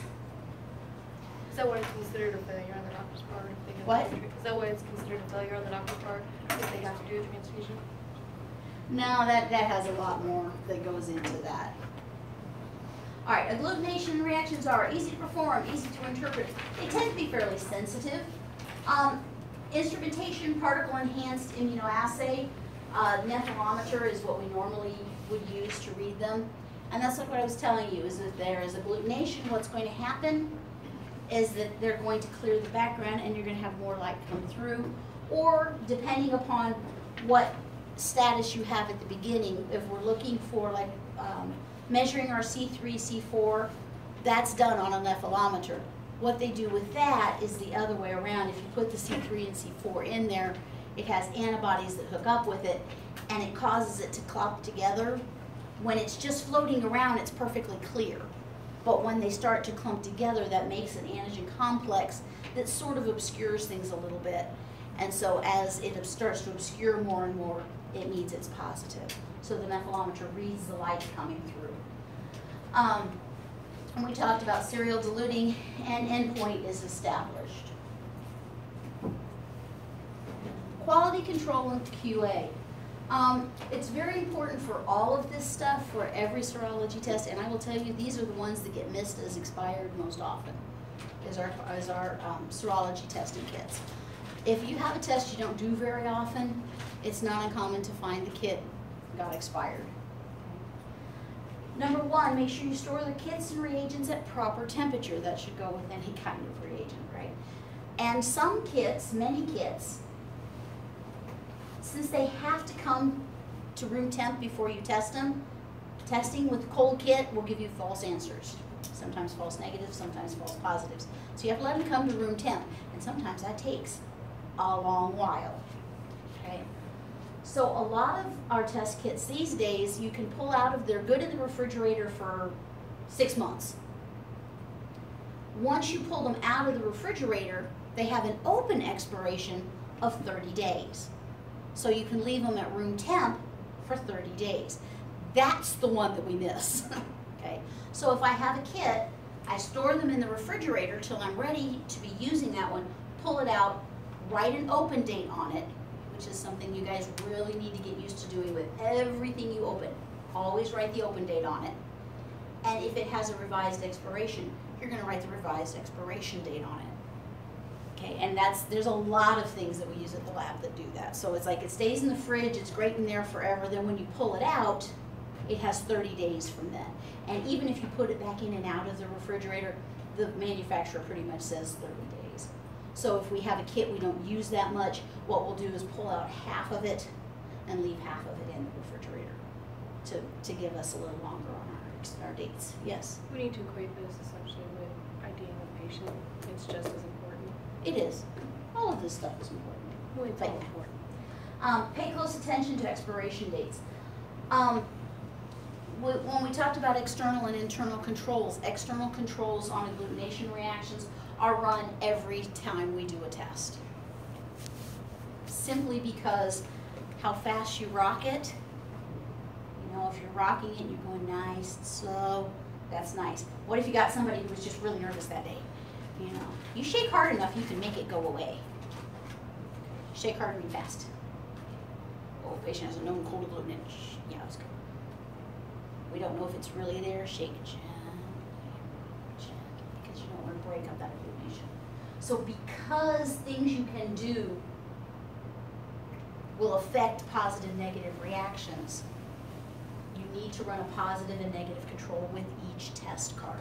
Is that why it's considered a failure on the doctor's part? If they get What? Is that why it's considered a failure on the doctor's part if they have to do a transfusion? No, that has a lot more that goes into that. All right, agglutination reactions are easy to perform, easy to interpret. They tend to be fairly sensitive. Instrumentation, particle enhanced immunoassay, nephelometer is what we normally would use to read them. And that's like what I was telling you, is that there is agglutination, what's going to happen is that they're going to clear the background and you're going to have more light come through. Or depending upon what status you have at the beginning, if we're looking for like measuring our C3, C4, that's done on a nephelometer. What they do with that is the other way around. If you put the C3 and C4 in there, it has antibodies that hook up with it and it causes it to clump together. When it's just floating around, it's perfectly clear. But when they start to clump together, that makes an antigen complex that sort of obscures things a little bit. And so as it starts to obscure more and more, it means it's positive. So the methylometer reads the light coming through. And we talked about serial diluting, and endpoint is established. Quality control and QA. It's very important for all of this stuff, for every serology test, and I will tell you, these are the ones that get missed as expired most often, is our serology testing kits. If you have a test you don't do very often, it's not uncommon to find the kit got expired. Number one, make sure you store the kits and reagents at proper temperature. That should go with any kind of reagent, right? And some kits, many kits, since they have to come to room temp before you test them, testing with a cold kit will give you false answers. Sometimes false negatives, sometimes false positives. So you have to let them come to room temp, and sometimes that takes a long while, okay? So a lot of our test kits these days, you can pull out of, they're good in the refrigerator for 6 months. Once you pull them out of the refrigerator, they have an open expiration of 30 days. So you can leave them at room temp for 30 days. That's the one that we miss, okay? So if I have a kit, I store them in the refrigerator till I'm ready to be using that one, pull it out, write an open date on it, which is something you guys really need to get used to doing with everything you open. Always write the open date on it. And if it has a revised expiration, you're gonna write the revised expiration date on it. Okay, and there's a lot of things that we use at the lab that do that. So it's like it stays in the fridge, it's great in there forever, then when you pull it out, it has 30 days from then. And even if you put it back in and out of the refrigerator, the manufacturer pretty much says 30 days. So if we have a kit we don't use that much, what we'll do is pull out half of it and leave half of it in the refrigerator to give us a little longer on our dates. Yes? We need to equate this essentially with IDing a patient. It's just as important. It is. All of this stuff is important. Well, it's But- all important. Pay close attention to expiration dates. When we talked about external and internal controls on agglutination reactions are run every time we do a test. Simply because how fast you rock it, you know, if you're rocking it, you're going nice, slow, that's nice. What if you got somebody who was just really nervous that day? You know, you shake hard enough, you can make it go away. Shake hard and fast. Oh, patient has a known cold agglutinin. Yeah, it's good. We don't know if it's really there. Shake it gently, because you don't want to break up that agglutination. So because things you can do will affect positive and negative reactions, you need to run a positive and negative control with each test card.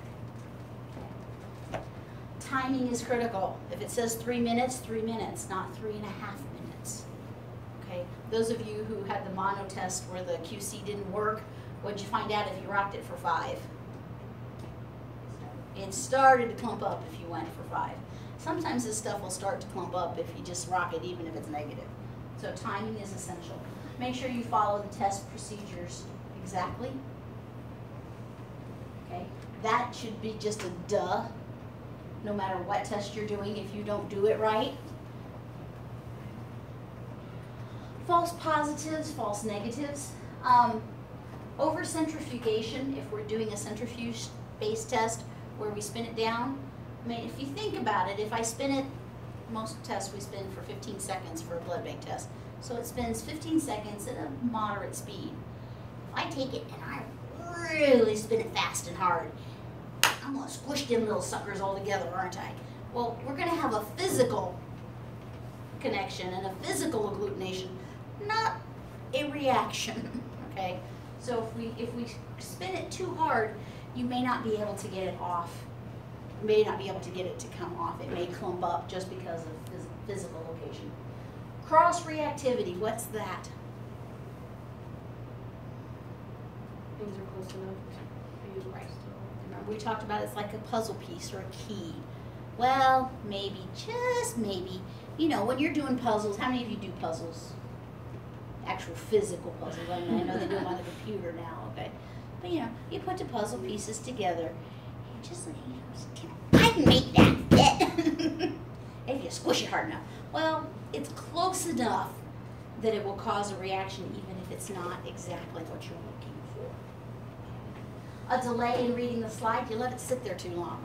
Timing is critical. If it says 3 minutes, 3 minutes, not 3.5 minutes. Okay, those of you who had the mono test where the QC didn't work, what'd you find out if you rocked it for 5? It started to clump up if you went for 5. Sometimes this stuff will start to clump up if you just rock it, even if it's negative. So timing is essential. Make sure you follow the test procedures exactly. Okay, that should be just a duh, no matter what test you're doing if you don't do it right. False positives, false negatives. Over centrifugation, if we're doing a centrifuge-based test where we spin it down, I mean, if you think about it, if I spin it, most tests we spin for 15 seconds for a blood bank test. So it spins 15 seconds at a moderate speed. If I take it and I really spin it fast and hard, I'm gonna squish them little suckers all together, aren't I? Well, we're gonna have a physical connection and a physical agglutination, not a reaction, okay? So if we spin it too hard, you may not be able to get it off. You may not be able to get it to come off. It may clump up just because of physical location. Cross-reactivity, what's that? Things are close enough to be Right. still. Remember we talked about it's like a puzzle piece or a key. Well, maybe, just maybe. You know, when you're doing puzzles, how many of you do puzzles? Actual physical puzzles. I mean, I know they do them on the computer now, okay? But you know, you put the puzzle pieces together. And just like, you know, I can make that fit if you squish it hard enough. Well, it's close enough that it will cause a reaction even if it's not exactly what you're looking for. A delay in reading the slide, you let it sit there too long.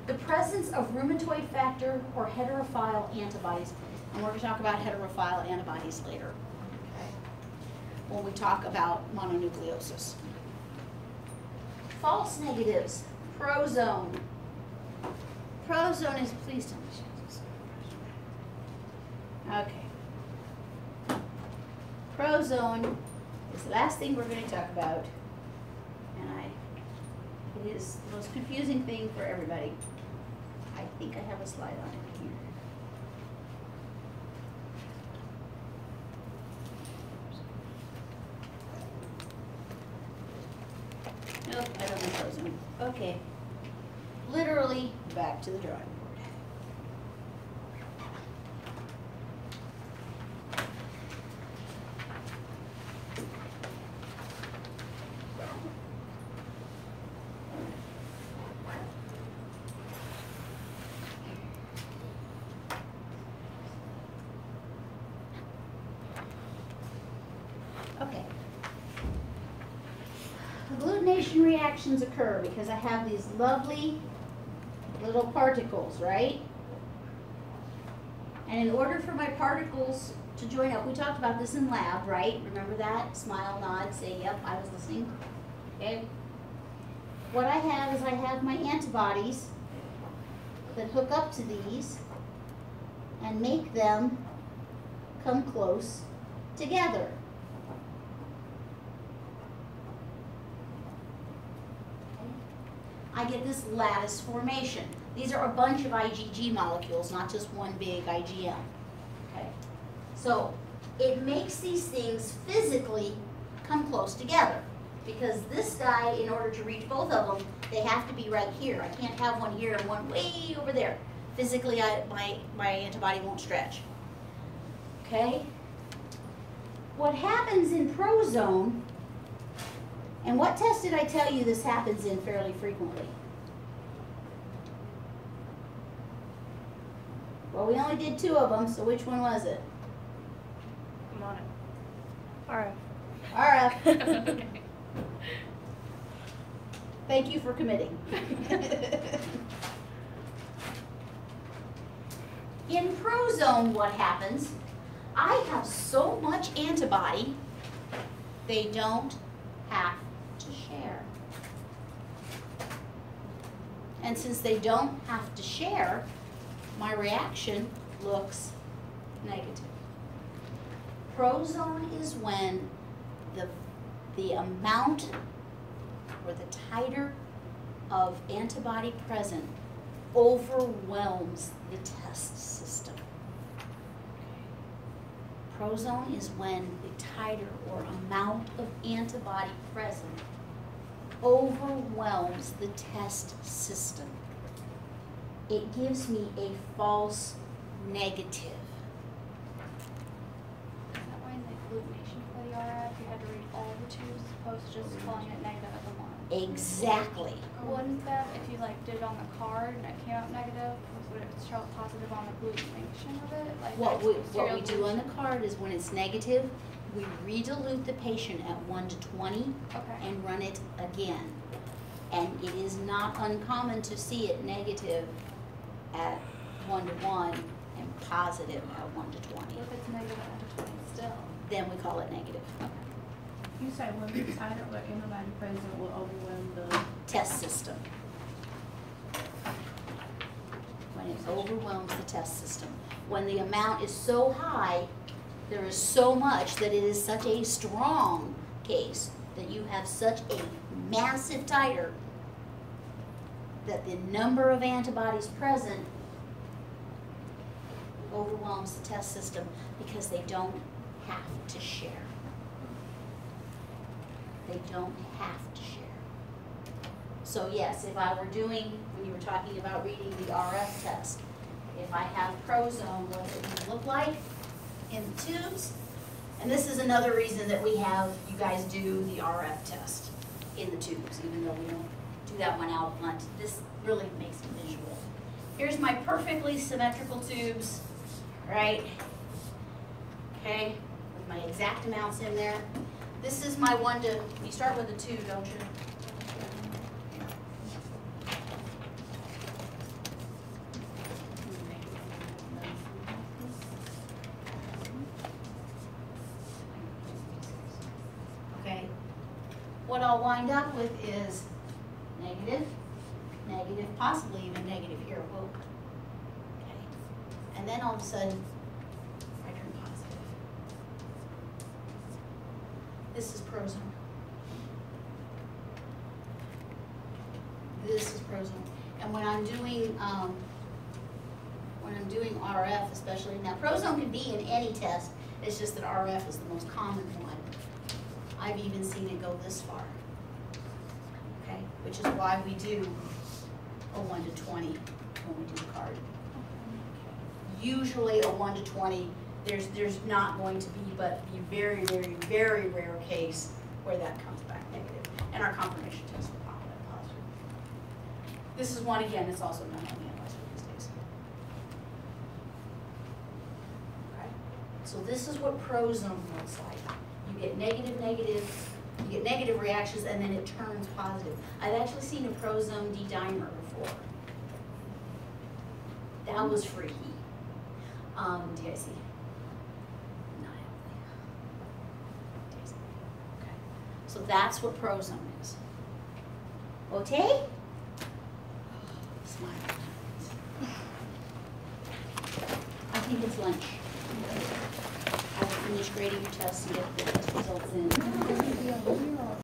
The presence of rheumatoid factor or heterophile antibodies, and we're going to talk about heterophile antibodies later, okay, when we talk about mononucleosis. False negatives, prozone. Prozone is, please tell me. Okay. Prozone is the last thing we're going to talk about, and it is the most confusing thing for everybody. I think I have a slide on it here. Nope, I don't have prozone. Okay. Literally back to the drawing board. Okay. Agglutination reactions occur because I have these lovely little particles, right? And in order for my particles to join up, we talked about this in lab, right? Remember that? Smile, nod, say, yep, I was listening. Okay? What I have is I have my antibodies that hook up to these and make them come close together. I get this lattice formation. These are a bunch of IgG molecules, not just one big IgM. Okay? So it makes these things physically come close together because this guy, in order to reach both of them, they have to be right here. I can't have one here and one way over there. Physically, my antibody won't stretch. Okay? What happens in prozone, and what test did I tell you this happens in fairly frequently? Well, we only did 2 of them, so which one was it? Mono. RF. RF. Thank you for committing. In prozone, what happens? I have so much antibody, they don't have to share. And since they don't have to share, my reaction looks negative. Prozone is when the amount or the titer of antibody present overwhelms the test system. Prozone is when the titer or amount of antibody present overwhelms the test system. It gives me a false negative. Is that why in the agglutination for the RF, you had to read all the tubes as opposed to just calling it negative at the one? Exactly. Wouldn't that, if you like did it on the card and it came out negative, would it show positive on the agglutination of it? Like What serial we do on the agglutination? card is when it's negative, we redilute the patient at 1 to 20 Okay. and run it again. And it is not uncommon to see it negative at 1 to 1 and positive at 1 to 20. What if it's negative at 1 to 20 still? Then we call it negative. You say when the titer or antibody present will overwhelm the. Test system. When it overwhelms the test system. When the amount is so high, there is so much that it is such a strong case that you have such a massive titer that the number of antibodies present overwhelms the test system because they don't have to share. They don't have to share. So yes, if I were doing, when you were talking about reading the RF test, if I have prozone, what it would look like in the tubes, and this is another reason that we have you guys do the RF test in the tubes, even though we don't do that one out front. This really makes it visual. Here's my perfectly symmetrical tubes, right? okay? With my exact amounts in there. This is my 1 to, you start with a 2, don't you? Okay. What I'll wind up with is negative, negative, possibly even negative here, whoa. Okay. And then all of a sudden, I turn positive. This is prozone. This is prozone. And when I'm doing RF especially, now prozone can be in any test, it's just that RF is the most common one. I've even seen it go this far. Okay, which is why we do a 1 to 20 when we do the card. Usually a 1 to 20, there's not going to be but the very, very, very rare case where that comes back negative. And our confirmation test will pop that positive. This is one, again, it's also not only analyzed these days. Okay, so this is what prozone looks like. You get negative, negative, you get negative reactions, and then it turns positive. I've actually seen a prozone D-dimer before. That was freaky. DIC. Not healthy. DIC. Okay. So that's what prozone is. Okay? Smile. I think it's lunch. I will finish grading your tests and get the test results in.